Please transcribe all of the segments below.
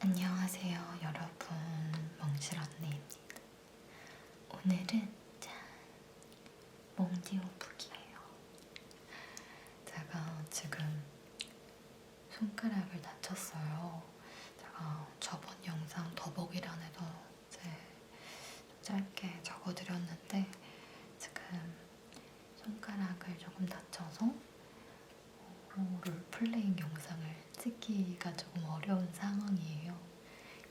안녕하세요 여러분, 멍실 언니입니다. 오늘은 짠! 몽디오북이에요. 제가 지금 손가락을 다쳤어요. 제가 저번 영상 더보기란에서 이제 짧게 적어드렸는데 지금 손가락을 조금 다쳐서 롤플레잉 영상을 찍기가 조금 어려운 상황이에요.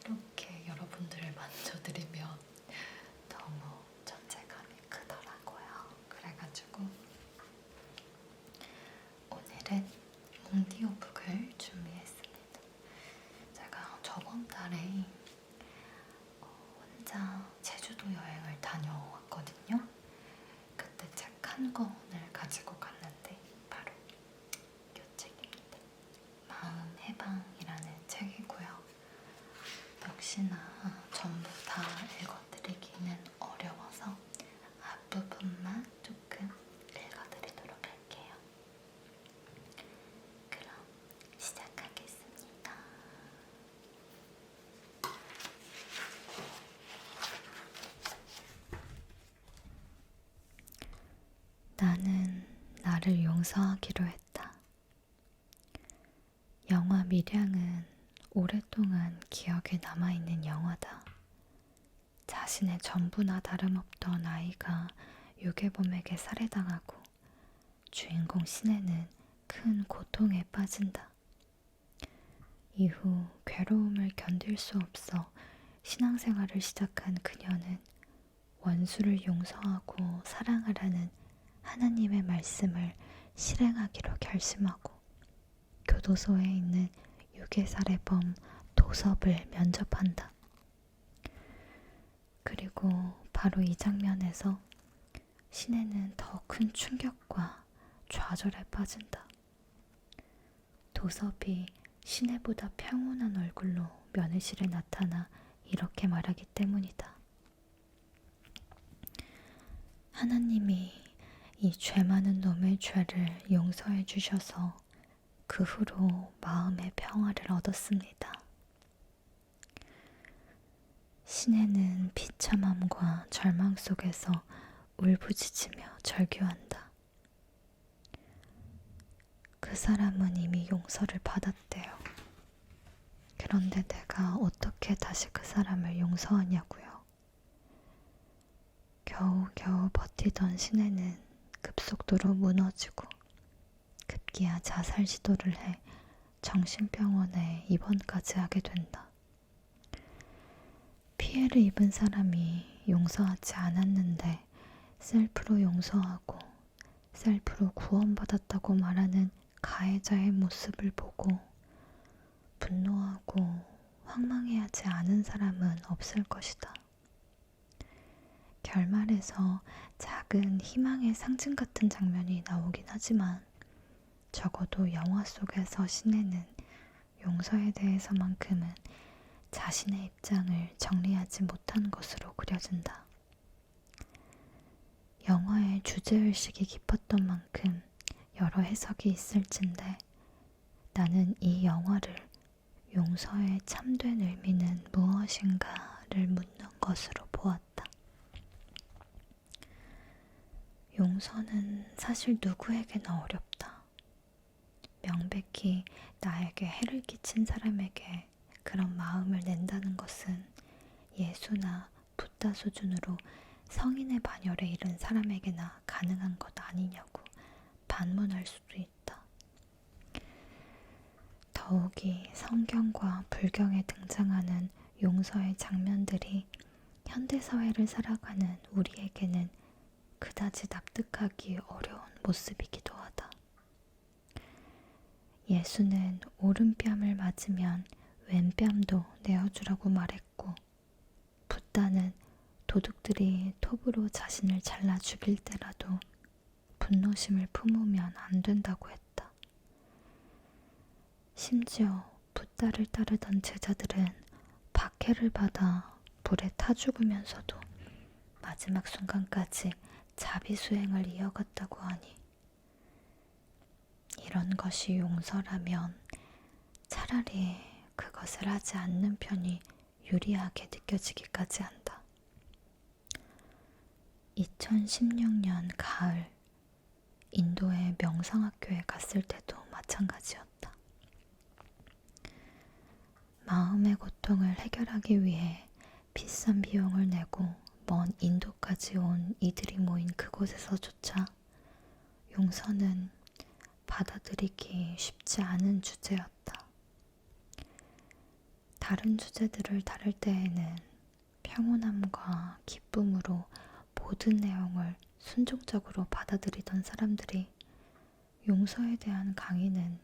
이렇게 여러분들을 만져드리면 너무 존재감이 크더라고요. 그래가지고 오늘은 몽디오북을 준비했습니다. 제가 저번 달에 혼자 제주도 여행을 다녀왔거든요. 그때 책 한 권을 가지고 갔는데 바로 이 책입니다. 마음 해방이라는 책이고요. 역시나 전부 다 읽어드리기는 어려워서 앞부분만 조금 읽어드리도록 할게요. 그럼 시작하겠습니다. 나는 나를 용서하기로 했다. 영화 밀양은 오랫동안 기억에 남아있는 영화다. 자신의 전부나 다름없던 아이가 유괴범에게 살해당하고 주인공 신혜는 큰 고통에 빠진다. 이후 괴로움을 견딜 수 없어 신앙생활을 시작한 그녀는 원수를 용서하고 사랑하라는 하나님의 말씀을 실행하기로 결심하고 교도소에 있는 유괴살해범 도섭을 면접한다. 그리고 바로 이 장면에서 신혜는 더 큰 충격과 좌절에 빠진다. 도섭이 신혜보다 평온한 얼굴로 면회실에 나타나 이렇게 말하기 때문이다. 하나님이 이 죄 많은 놈의 죄를 용서해 주셔서 그 후로 마음의 평화를 얻었습니다. 신혜는 비참함과 절망 속에서 울부짖으며 절규한다. 그 사람은 이미 용서를 받았대요. 그런데 내가 어떻게 다시 그 사람을 용서하냐고요. 겨우겨우 버티던 신혜는 급속도로 무너지고 급기야 자살 시도를 해 정신병원에 입원까지 하게 된다. 피해를 입은 사람이 용서하지 않았는데 셀프로 용서하고 셀프로 구원받았다고 말하는 가해자의 모습을 보고 분노하고 황망해하지 않은 사람은 없을 것이다. 결말에서 작은 희망의 상징 같은 장면이 나오긴 하지만 적어도 영화 속에서 신혜는 용서에 대해서만큼은 자신의 입장을 정리하지 못한 것으로 그려진다. 영화의 주제의식이 깊었던 만큼 여러 해석이 있을진데 나는 이 영화를 용서의 참된 의미는 무엇인가를 묻는 것으로 보았다. 용서는 사실 누구에게나 어렵다. 명백히 나에게 해를 끼친 사람에게 그런 마음을 낸다는 것은 예수나 붓다 수준으로 성인의 반열에 이른 사람에게나 가능한 것 아니냐고 반문할 수도 있다. 더욱이 성경과 불경에 등장하는 용서의 장면들이 현대사회를 살아가는 우리에게는 그다지 납득하기 어려운 모습이기도 하다. 예수는 오른뺨을 맞으면 왼뺨도 내어주라고 말했고 붓다는 도둑들이 톱으로 자신을 잘라 죽일 때라도 분노심을 품으면 안 된다고 했다. 심지어 붓다를 따르던 제자들은 박해를 받아 불에 타 죽으면서도 마지막 순간까지 자비수행을 이어갔다고 하니 이런 것이 용서라면 차라리 그것을 하지 않는 편이 유리하게 느껴지기까지 한다. 2016년 가을, 인도의 명상학교에 갔을 때도 마찬가지였다. 마음의 고통을 해결하기 위해 비싼 비용을 내고 먼 인도까지 온 이들이 모인 그곳에서조차 용서는 받아들이기 쉽지 않은 주제였다. 다른 주제들을 다룰 때에는 평온함과 기쁨으로 모든 내용을 순종적으로 받아들이던 사람들이 용서에 대한 강의는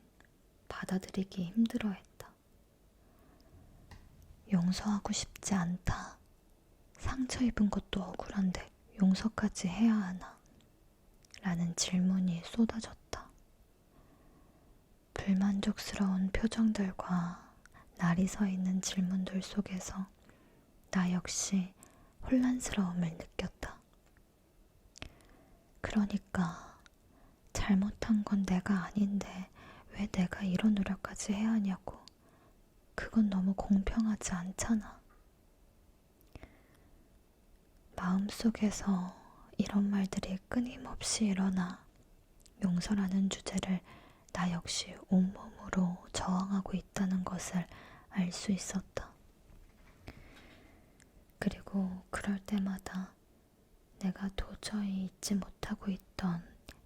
받아들이기 힘들어했다. 용서하고 싶지 않다. 상처 입은 것도 억울한데 용서까지 해야 하나? 라는 질문이 쏟아졌다. 불만족스러운 표정들과 날이 서 있는 질문들 속에서 나 역시 혼란스러움을 느꼈다. 그러니까 잘못한 건 내가 아닌데 왜 내가 이런 노력까지 해야 하냐고. 그건 너무 공평하지 않잖아. 마음속에서 이런 말들이 끊임없이 일어나 용서라는 주제를 나 역시 온몸으로 저항하고 있다는 것을 알 수 있었다. 그리고 그럴 때마다 내가 도저히 잊지 못하고 있던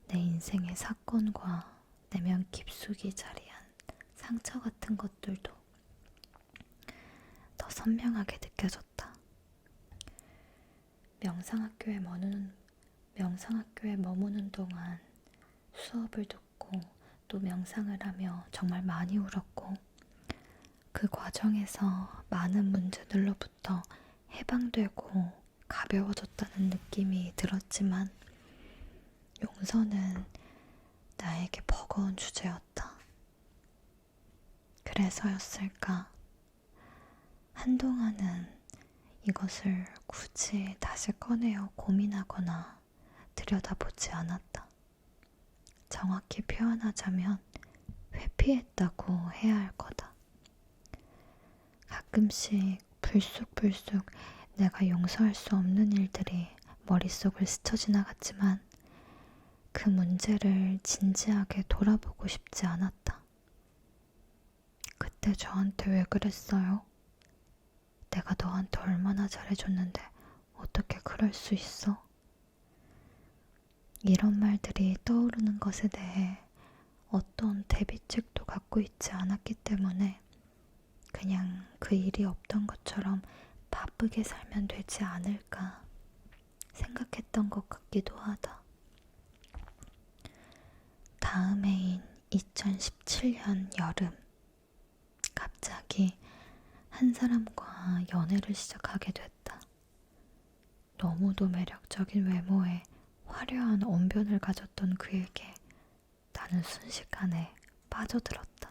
내 인생의 사건과 내면 깊숙이 자리한 상처 같은 것들도 더 선명하게 느껴졌다. 명상학교에 머무는 동안 수업을 듣고 또 명상을 하며 정말 많이 울었고 그 과정에서 많은 문제들로부터 해방되고 가벼워졌다는 느낌이 들었지만 용서는 나에게 버거운 주제였다. 그래서였을까? 한동안은 이것을 굳이 다시 꺼내어 고민하거나 들여다보지 않았다. 정확히 표현하자면 회피했다고 해야 할 거다. 가끔씩 불쑥불쑥 내가 용서할 수 없는 일들이 머릿속을 스쳐 지나갔지만 그 문제를 진지하게 돌아보고 싶지 않았다. 그때 저한테 왜 그랬어요? 내가 너한테 얼마나 잘해줬는데 어떻게 그럴 수 있어? 이런 말들이 떠오르는 것에 대해 어떤 대비책도 갖고 있지 않았기 때문에 그냥 그 일이 없던 것처럼 바쁘게 살면 되지 않을까 생각했던 것 같기도 하다. 다음 해인 2017년 여름, 갑자기 한 사람과 연애를 시작하게 됐다. 너무도 매력적인 외모에 화려한 언변을 가졌던 그에게 나는 순식간에 빠져들었다.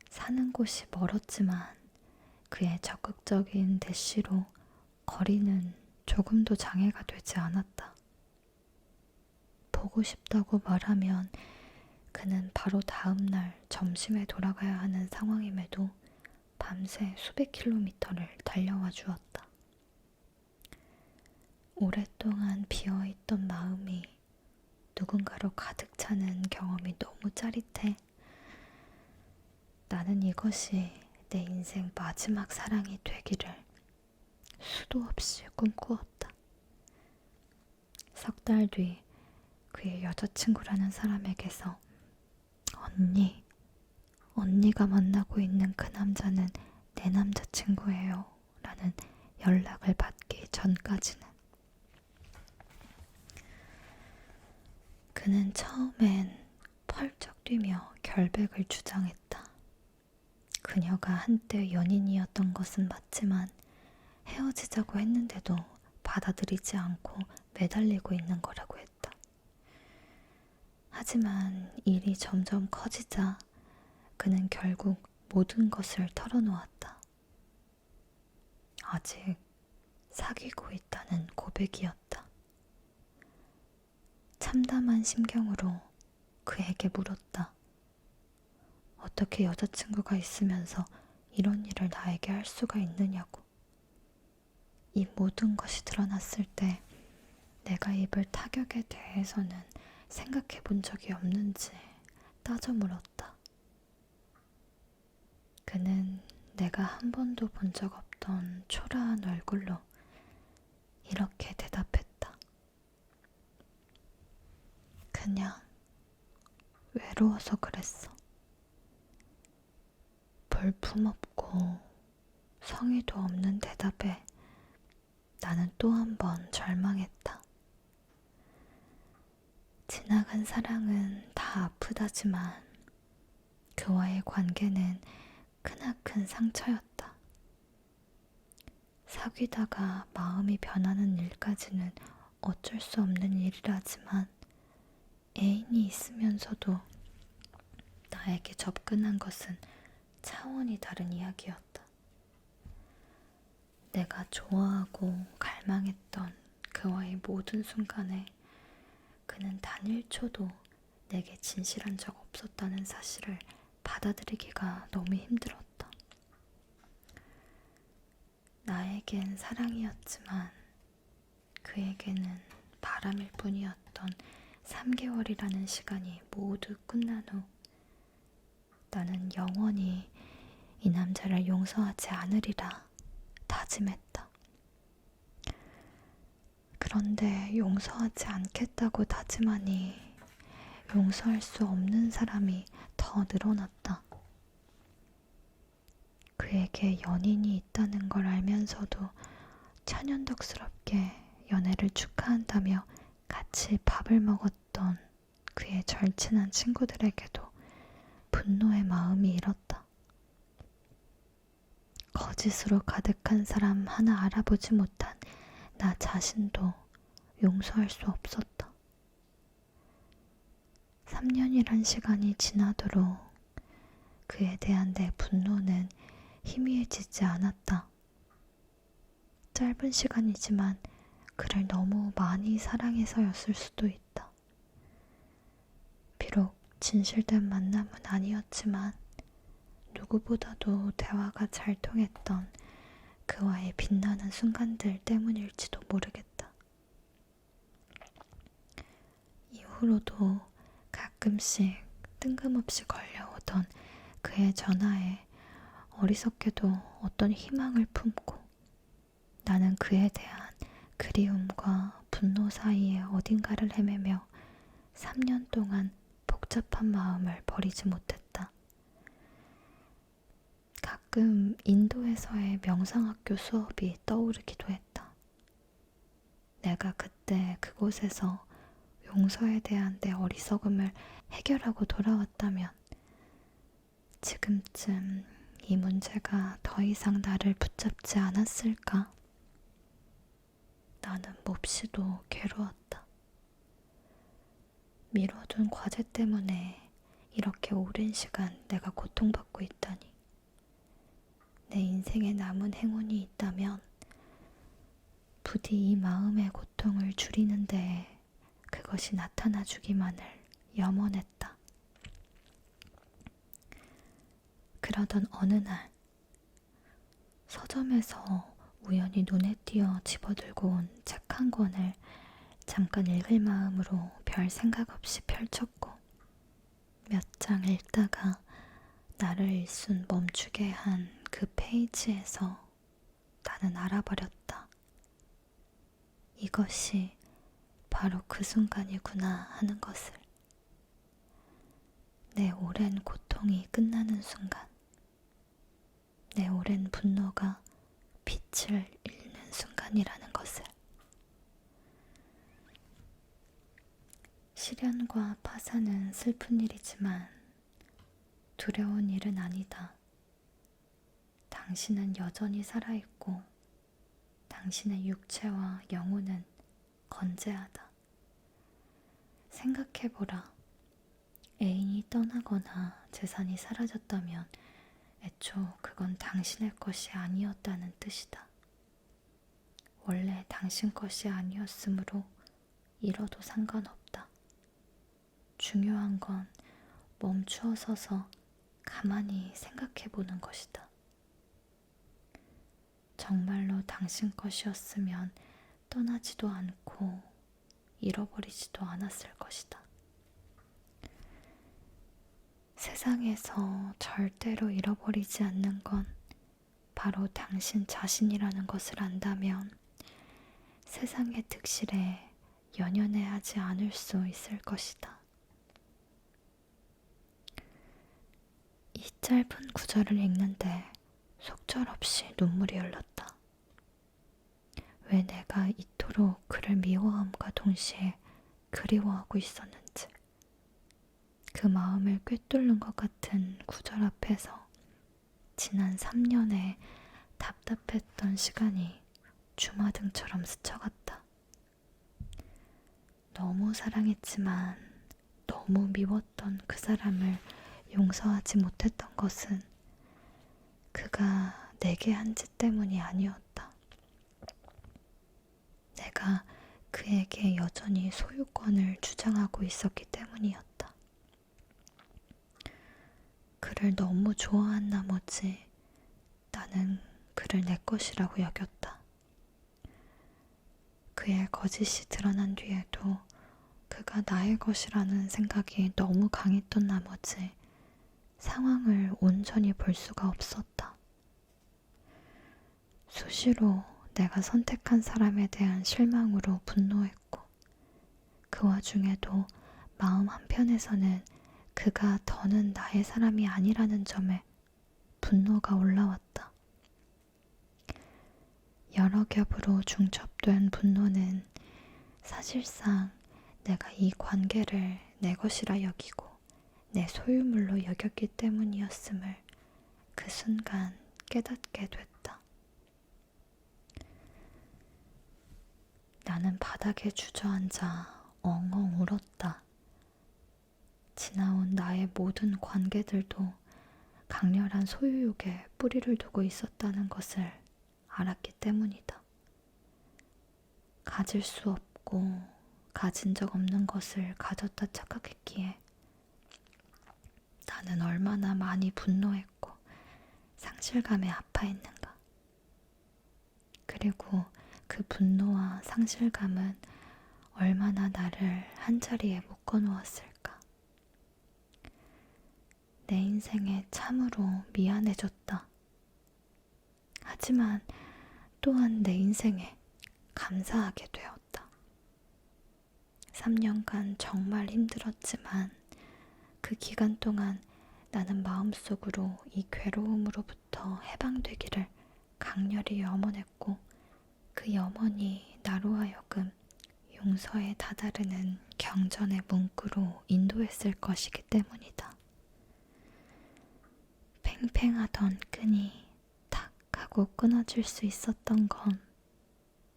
사는 곳이 멀었지만 그의 적극적인 대시로 거리는 조금도 장애가 되지 않았다. 보고 싶다고 말하면 그는 바로 다음 날 점심에 돌아가야 하는 상황임에도 밤새 수백 킬로미터를 달려와 주었다. 오랫동안 비어있던 마음이 누군가로 가득 차는 경험이 너무 짜릿해. 나는 이것이 내 인생 마지막 사랑이 되기를 수도 없이 꿈꾸었다. 석 달 뒤 그의 여자친구라는 사람에게서 언니가 만나고 있는 그 남자는 내 남자친구예요 라는 연락을 받기 전까지는 그는 처음엔 펄쩍 뛰며 결백을 주장했다. 그녀가 한때 연인이었던 것은 맞지만 헤어지자고 했는데도 받아들이지 않고 매달리고 있는 거라고 했다. 하지만 일이 점점 커지자 그는 결국 모든 것을 털어놓았다. 아직 사귀고 있다는 고백이었다. 참담한 심경으로 그에게 물었다. 어떻게 여자친구가 있으면서 이런 일을 나에게 할 수가 있느냐고. 이 모든 것이 드러났을 때 내가 입을 타격에 대해서는 생각해 본 적이 없는지 따져 물었다. 그는 내가 한 번도 본 적 없던 초라한 얼굴로 이렇게 대답했다. 그냥 외로워서 그랬어. 볼품없고 성의도 없는 대답에 나는 또 한 번 절망했다. 지나간 사랑은 다 아프다지만 그와의 관계는 크나큰 상처였다. 사귀다가 마음이 변하는 일까지는 어쩔 수 없는 일이라지만 애인이 있으면서도 나에게 접근한 것은 차원이 다른 이야기였다. 내가 좋아하고 갈망했던 그와의 모든 순간에 그는 단 1초도 내게 진실한 적 없었다는 사실을 받아들이기가 너무 힘들었다. 나에겐 사랑이었지만 그에게는 바람일 뿐이었던 3개월이라는 시간이 모두 끝난 후 나는 영원히 이 남자를 용서하지 않으리라 다짐했다. 그런데 용서하지 않겠다고 다짐하니 용서할 수 없는 사람이 더 늘어났다. 그에게 연인이 있다는 걸 알면서도 천연덕스럽게 연애를 축하한다며 같이 밥을 먹었던 그의 절친한 친구들에게도 분노의 마음이 일었다. 거짓으로 가득한 사람 하나 알아보지 못한 나 자신도 용서할 수 없었다. 3년이란 시간이 지나도록 그에 대한 내 분노는 희미해지지 않았다. 짧은 시간이지만 그를 너무 많이 사랑해서였을 수도 있다. 비록 진실된 만남은 아니었지만 누구보다도 대화가 잘 통했던 그와의 빛나는 순간들 때문일지도 모르겠다. 이후로도 가끔씩 뜬금없이 걸려오던 그의 전화에 어리석게도 어떤 희망을 품고 나는 그에 대한 그리움과 분노 사이에 어딘가를 헤매며 3년 동안 복잡한 마음을 버리지 못했다. 가끔 인도에서의 명상학교 수업이 떠오르기도 했다. 내가 그때 그곳에서 용서에 대한 내 어리석음을 해결하고 돌아왔다면 지금쯤 이 문제가 더 이상 나를 붙잡지 않았을까? 나는 몹시도 괴로웠다. 미뤄둔 과제 때문에 이렇게 오랜 시간 내가 고통받고 있다니. 내 인생에 남은 행운이 있다면 부디 이 마음의 고통을 줄이는데 그것이 나타나 주기만을 염원했다. 그러던 어느 날 서점에서 우연히 눈에 띄어 집어들고 온 책 한 권을 잠깐 읽을 마음으로 별 생각 없이 펼쳤고 몇 장 읽다가 나를 일순 멈추게 한 그 페이지에서 나는 알아버렸다. 이것이 바로 그 순간이구나 하는 것을. 내 오랜 고통이 끝나는 순간, 내 오랜 분노가 빛을 잃는 순간이라는 것을. 시련과 파산은 슬픈 일이지만 두려운 일은 아니다. 당신은 여전히 살아있고 당신의 육체와 영혼은 건재하다. 생각해보라. 애인이 떠나거나 재산이 사라졌다면 애초 그건 당신의 것이 아니었다는 뜻이다. 원래 당신 것이 아니었으므로 잃어도 상관없다. 중요한 건 멈추어 서서 가만히 생각해 보는 것이다. 정말로 당신 것이었으면 떠나지도 않고 잃어버리지도 않았을 것이다. 세상에서 절대로 잃어버리지 않는 건 바로 당신 자신이라는 것을 안다면 세상의 득실에 연연해하지 않을 수 있을 것이다. 이 짧은 구절을 읽는데 속절없이 눈물이 흘렀다. 왜 내가 이토록 그를 미워함과 동시에 그리워하고 있었는지. 그 마음을 꿰뚫는 것 같은 구절 앞에서 지난 3년의 답답했던 시간이 주마등처럼 스쳐갔다. 너무 사랑했지만 너무 미웠던 그 사람을 용서하지 못했던 것은 그가 내게 한 짓 때문이 아니었다. 내가 그에게 여전히 소유권을 주장하고 있었기 때문이었다. 그를 너무 좋아한 나머지 나는 그를 내 것이라고 여겼다. 그의 거짓이 드러난 뒤에도 그가 나의 것이라는 생각이 너무 강했던 나머지 상황을 온전히 볼 수가 없었다. 수시로 내가 선택한 사람에 대한 실망으로 분노했고 그 와중에도 마음 한편에서는 그가 더는 나의 사람이 아니라는 점에 분노가 올라왔다. 여러 겹으로 중첩된 분노는 사실상 내가 이 관계를 내 것이라 여기고 내 소유물로 여겼기 때문이었음을 그 순간 깨닫게 됐다. 나는 바닥에 주저앉아 엉엉 울었다. 지나온 나의 모든 관계들도 강렬한 소유욕에 뿌리를 두고 있었다는 것을 알았기 때문이다. 가질 수 없고 가진 적 없는 것을 가졌다 착각했기에 나는 얼마나 많이 분노했고 상실감에 아파했는가. 그리고 그 분노와 상실감은 얼마나 나를 한자리에 묶어놓았을까. 내 인생에 참으로 미안해졌다. 하지만 또한 내 인생에 감사하게 되었다. 3년간 정말 힘들었지만 그 기간 동안 나는 마음속으로 이 괴로움으로부터 해방되기를 강렬히 염원했고 그 염원이 나로 하여금 용서에 다다르는 경전의 문구로 인도했을 것이기 때문이다. 팽팽하던 끈이 탁 하고 끊어질 수 있었던 건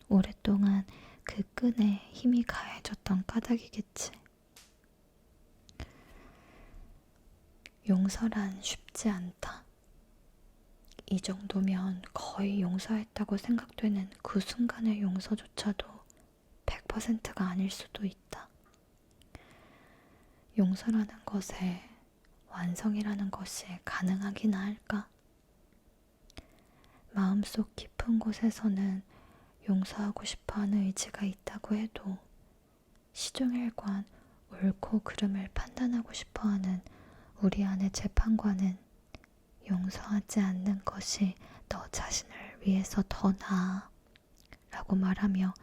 오랫동안 그 끈에 힘이 가해졌던 까닭이겠지. 용서란 쉽지 않다. 이 정도면 거의 용서했다고 생각되는 그 순간의 용서조차도 100%가 아닐 수도 있다. 용서라는 것에 완성이라는 것이 가능하기나 할까? 마음속 깊은 곳에서는 용서하고 싶어하는 의지가 있다고 해도 시종일관 옳고 그름을 판단하고 싶어하는 우리 안의 재판관은 용서하지 않는 것이 너 자신을 위해서 더 나아 라고 말하며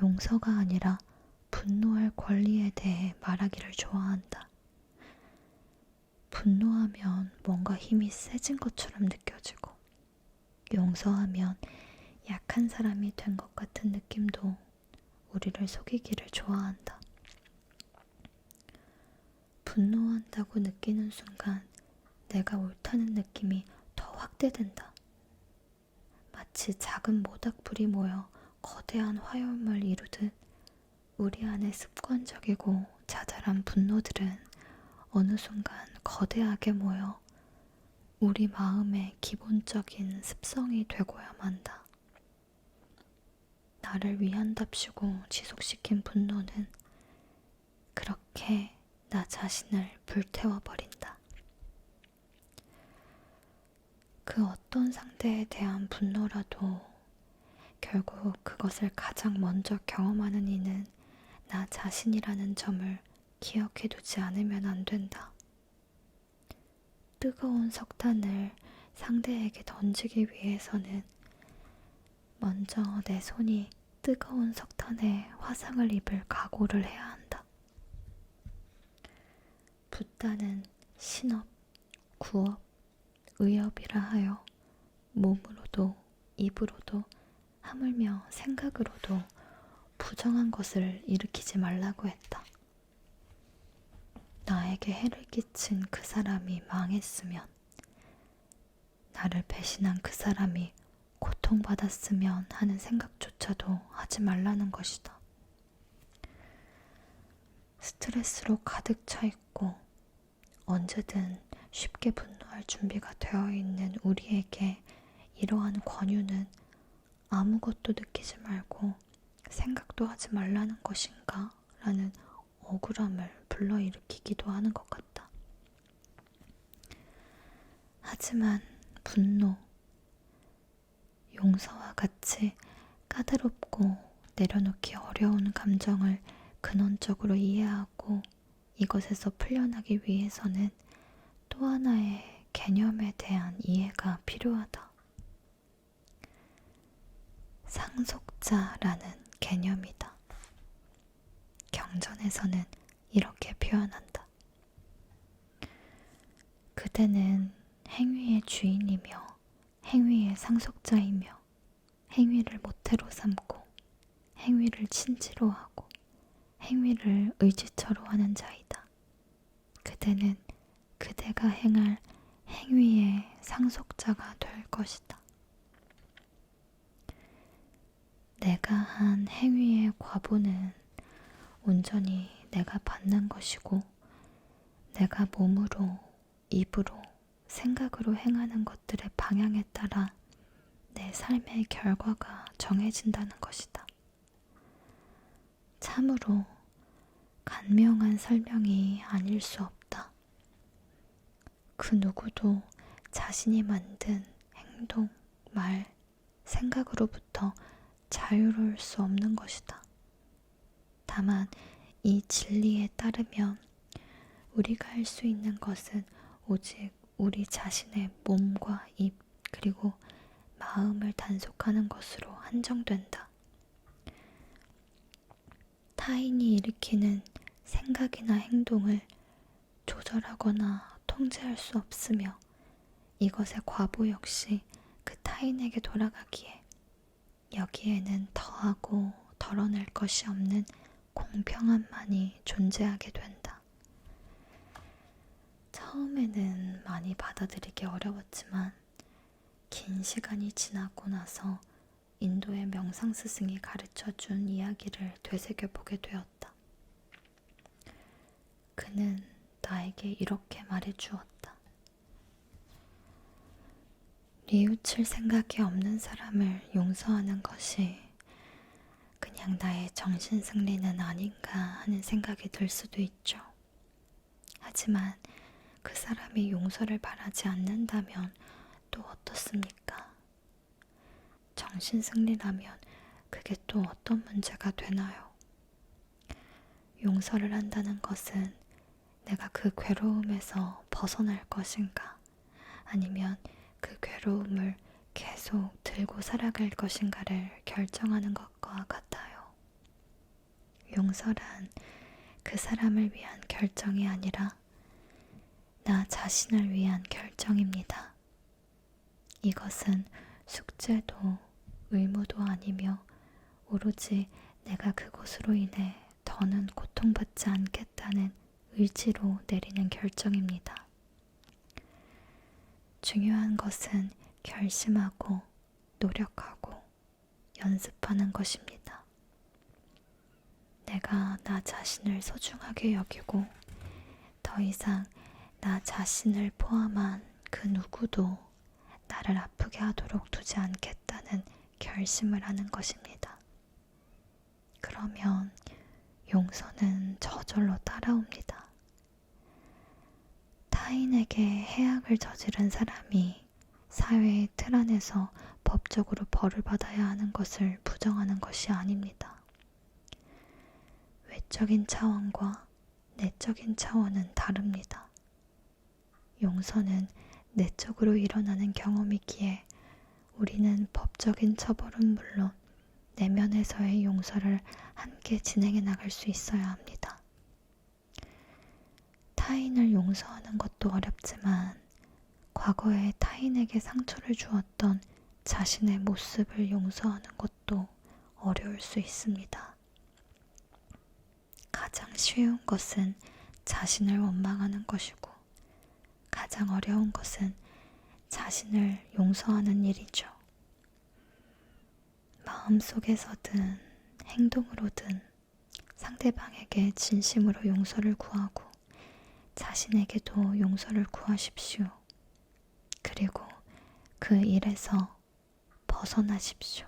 용서가 아니라 분노할 권리에 대해 말하기를 좋아한다. 분노하면 뭔가 힘이 세진 것처럼 느껴지고 용서하면 약한 사람이 된 것 같은 느낌도 우리를 속이기를 좋아한다. 분노한다고 느끼는 순간 내가 옳다는 느낌이 더 확대된다. 마치 작은 모닥불이 모여 거대한 화염을 이루듯 우리 안에 습관적이고 자잘한 분노들은 어느 순간 거대하게 모여 우리 마음의 기본적인 습성이 되고야 만다. 나를 위한답시고 지속시킨 분노는 그렇게 나 자신을 불태워버린다. 그 어떤 상대에 대한 분노라도 결국 그것을 가장 먼저 경험하는 이는 나 자신이라는 점을 기억해두지 않으면 안 된다. 뜨거운 석탄을 상대에게 던지기 위해서는 먼저 내 손이 뜨거운 석탄에 화상을 입을 각오를 해야 한다. 붓다는 신업, 구업, 의업이라 하여 몸으로도 입으로도 하물며 생각으로도 부정한 것을 일으키지 말라고 했다. 나에게 해를 끼친 그 사람이 망했으면, 나를 배신한 그 사람이 고통받았으면 하는 생각조차도 하지 말라는 것이다. 스트레스로 가득 차 있고 언제든 쉽게 분노할 준비가 되어 있는 우리에게 이러한 권유는 아무것도 느끼지 말고 생각도 하지 말라는 것인가? 라는 억울함을 불러일으키기도 하는 것 같다. 하지만 분노, 용서와 같이 까다롭고 내려놓기 어려운 감정을 근원적으로 이해하고 이것에서 풀려나기 위해서는 또 하나의 개념에 대한 이해가 필요하다. 상속자라는 개념이다. 경전에서는 이렇게 표현한다. 그대는 행위의 주인이며 행위의 상속자이며 행위를 모태로 삼고 행위를 친지로 하고 행위를 의지처로 하는 자이다. 그대는 그대가 행할 행위의 상속자가 될 것이다. 내가 한 행위의 과보는 온전히 내가 받는 것이고 내가 몸으로, 입으로, 생각으로 행하는 것들의 방향에 따라 내 삶의 결과가 정해진다는 것이다. 참으로 간명한 설명이 아닐 수 없다. 그 누구도 자신이 만든 행동, 말, 생각으로부터 자유로울 수 없는 것이다. 다만 이 진리에 따르면 우리가 할 수 있는 것은 오직 우리 자신의 몸과 입 그리고 마음을 단속하는 것으로 한정된다. 타인이 일으키는 생각이나 행동을 조절하거나 통제할 수 없으며 이것의 과보 역시 그 타인에게 돌아가기에 여기에는 더하고 덜어낼 것이 없는 공평함만이 존재하게 된다. 처음에는 많이 받아들이기 어려웠지만 긴 시간이 지나고 나서 인도의 명상 스승이 가르쳐준 이야기를 되새겨보게 되었다. 그는 나에게 이렇게 말해주었다. 뉘우칠 생각이 없는 사람을 용서하는 것이 그냥 나의 정신승리는 아닌가 하는 생각이 들 수도 있죠. 하지만 그 사람이 용서를 바라지 않는다면 또 어떻습니까? 정신승리라면 그게 또 어떤 문제가 되나요? 용서를 한다는 것은 내가 그 괴로움에서 벗어날 것인가? 아니면 그 괴로움을 계속 들고 살아갈 것인가를 결정하는 것과 같아요. 용서란 그 사람을 위한 결정이 아니라 나 자신을 위한 결정입니다. 이것은 숙제도 의무도 아니며 오로지 내가 그것으로 인해 더는 고통받지 않겠다는 의지로 내리는 결정입니다. 중요한 것은 결심하고 노력하고 연습하는 것입니다. 내가 나 자신을 소중하게 여기고 더 이상 나 자신을 포함한 그 누구도 나를 아프게 하도록 두지 않겠다는 결심을 하는 것입니다. 그러면 용서는 저절로 따라옵니다. 타인에게 해악을 저지른 사람이 사회의 틀 안에서 법적으로 벌을 받아야 하는 것을 부정하는 것이 아닙니다. 외적인 차원과 내적인 차원은 다릅니다. 용서는 내적으로 일어나는 경험이기에 우리는 법적인 처벌은 물론 내면에서의 용서를 함께 진행해 나갈 수 있어야 합니다. 타인을 용서하는 것도 어렵지만 과거에 타인에게 상처를 주었던 자신의 모습을 용서하는 것도 어려울 수 있습니다. 가장 쉬운 것은 자신을 원망하는 것이고 가장 어려운 것은 자신을 용서하는 일이죠. 마음속에서든 행동으로든 상대방에게 진심으로 용서를 구하고 자신에게도 용서를 구하십시오. 그리고 그 일에서 벗어나십시오.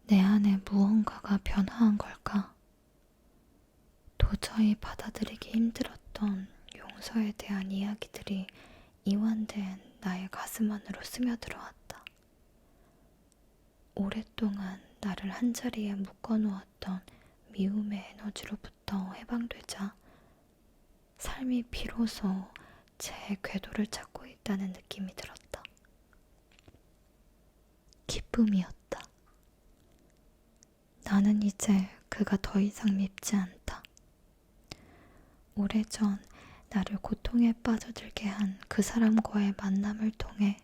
내 안에 무언가가 변화한 걸까? 도저히 받아들이기 힘들었던 용서에 대한 이야기들이 이완된 나의 가슴 안으로 스며들어왔다. 오랫동안 나를 한자리에 묶어놓았던 미움의 에너지로부터 해방되자 삶이 비로소 제 궤도를 찾고 있다는 느낌이 들었다. 기쁨이었다. 나는 이제 그가 더 이상 밉지 않다. 오래전 나를 고통에 빠져들게 한 그 사람과의 만남을 통해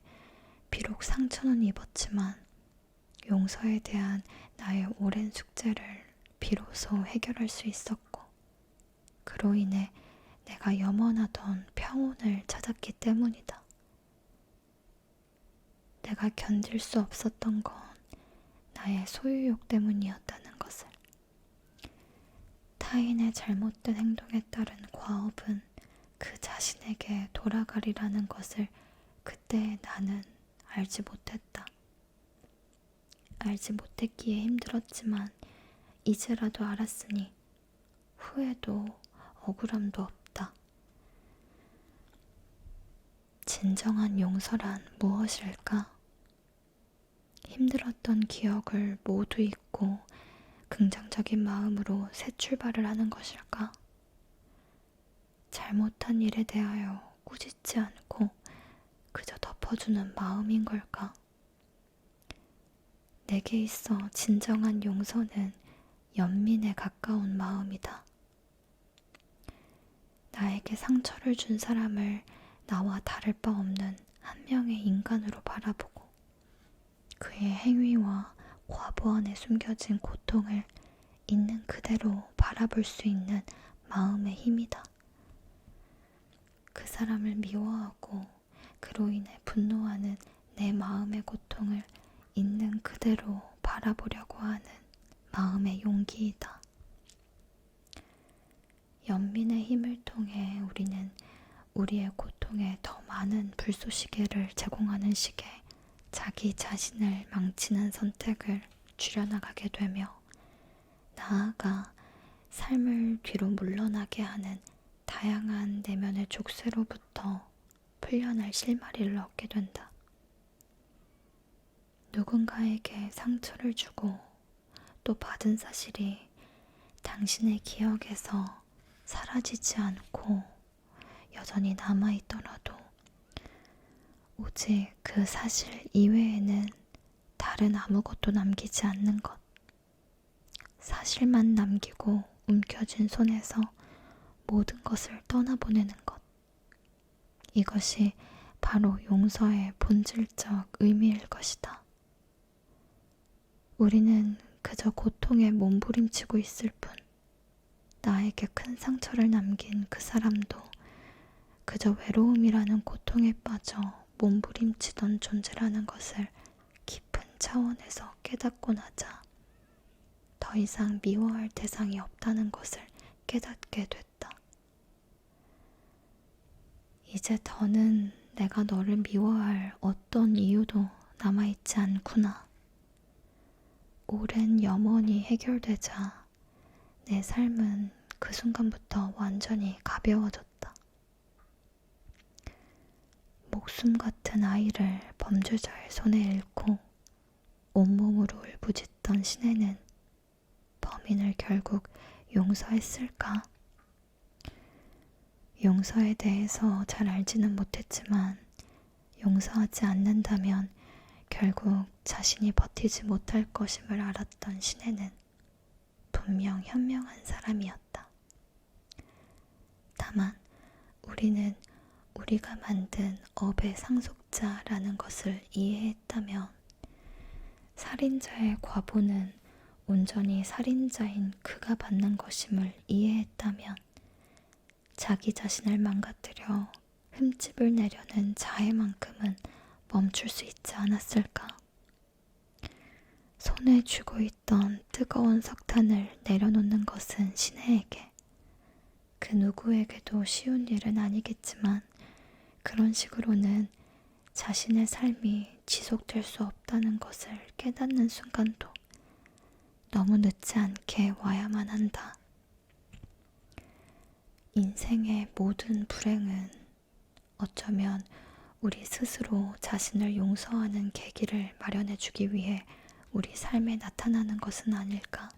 비록 상처는 입었지만 용서에 대한 나의 오랜 숙제를 비로소 해결할 수 있었고 그로 인해 내가 염원하던 평온을 찾았기 때문이다. 내가 견딜 수 없었던 건 나의 소유욕 때문이었다는 것을. 타인의 잘못된 행동에 따른 과업은 그 자신에게 돌아가리라는 것을 그때 나는 알지 못했다. 알지 못했기에 힘들었지만 이제라도 알았으니 후회도 억울함도 없다. 진정한 용서란 무엇일까? 힘들었던 기억을 모두 잊고 긍정적인 마음으로 새 출발을 하는 것일까? 잘못한 일에 대하여 꾸짖지 않고 그저 덮어주는 마음인 걸까? 내게 있어 진정한 용서는 연민에 가까운 마음이다. 나에게 상처를 준 사람을 나와 다를 바 없는 한 명의 인간으로 바라보고 그의 행위와 과보 안에 숨겨진 고통을 있는 그대로 바라볼 수 있는 마음의 힘이다. 그 사람을 미워하고 그로 인해 분노하는 내 마음의 고통을 있는 그대로 바라보려고 하는 마음의 용기이다. 연민의 힘을 통해 우리는 우리의 고통에 더 많은 불쏘시개를 제공하는 식의 자기 자신을 망치는 선택을 줄여나가게 되며 나아가 삶을 뒤로 물러나게 하는 다양한 내면의 족쇄로부터 풀려날 실마리를 얻게 된다. 누군가에게 상처를 주고 또 받은 사실이 당신의 기억에서 사라지지 않고 여전히 남아있더라도 오직 그 사실 이외에는 다른 아무것도 남기지 않는 것. 사실만 남기고 움켜쥔 손에서 모든 것을 떠나보내는 것. 이것이 바로 용서의 본질적 의미일 것이다. 우리는 그저 고통에 몸부림치고 있을 뿐 나에게 큰 상처를 남긴 그 사람도 그저 외로움이라는 고통에 빠져 몸부림치던 존재라는 것을 깊은 차원에서 깨닫고 나자 더 이상 미워할 대상이 없다는 것을 깨닫게 됐다. 이제 더는 내가 너를 미워할 어떤 이유도 남아있지 않구나. 오랜 염원이 해결되자 내 삶은 그 순간부터 완전히 가벼워졌다. 목숨 같은 아이를 범죄자의 손에 잃고 온몸으로 울부짖던 시내는 범인을 결국 용서했을까? 용서에 대해서 잘 알지는 못했지만 용서하지 않는다면 결국 자신이 버티지 못할 것임을 알았던 시내는 분명 현명한 사람이었다. 다만 우리는 우리가 만든 업의 상속자라는 것을 이해했다면 살인자의 과보는 온전히 살인자인 그가 받는 것임을 이해했다면 자기 자신을 망가뜨려 흠집을 내려는 자해만큼은 멈출 수 있지 않았을까? 손에 쥐고 있던 뜨거운 석탄을 내려놓는 것은 시내에게 그 누구에게도 쉬운 일은 아니겠지만 그런 식으로는 자신의 삶이 지속될 수 없다는 것을 깨닫는 순간도 너무 늦지 않게 와야만 한다. 인생의 모든 불행은 어쩌면 우리 스스로 자신을 용서하는 계기를 마련해 주기 위해 우리 삶에 나타나는 것은 아닐까?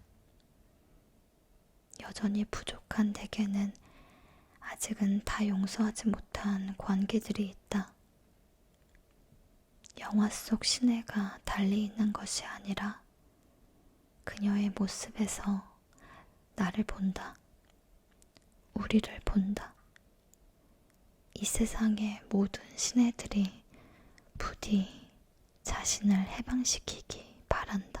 여전히 부족한 내게는 아직은 다 용서하지 못한 관계들이 있다. 영화 속 시내가 달리 있는 것이 아니라 그녀의 모습에서 나를 본다. 우리를 본다. 이 세상의 모든 시내들이 부디 자신을 해방시키기 바란다.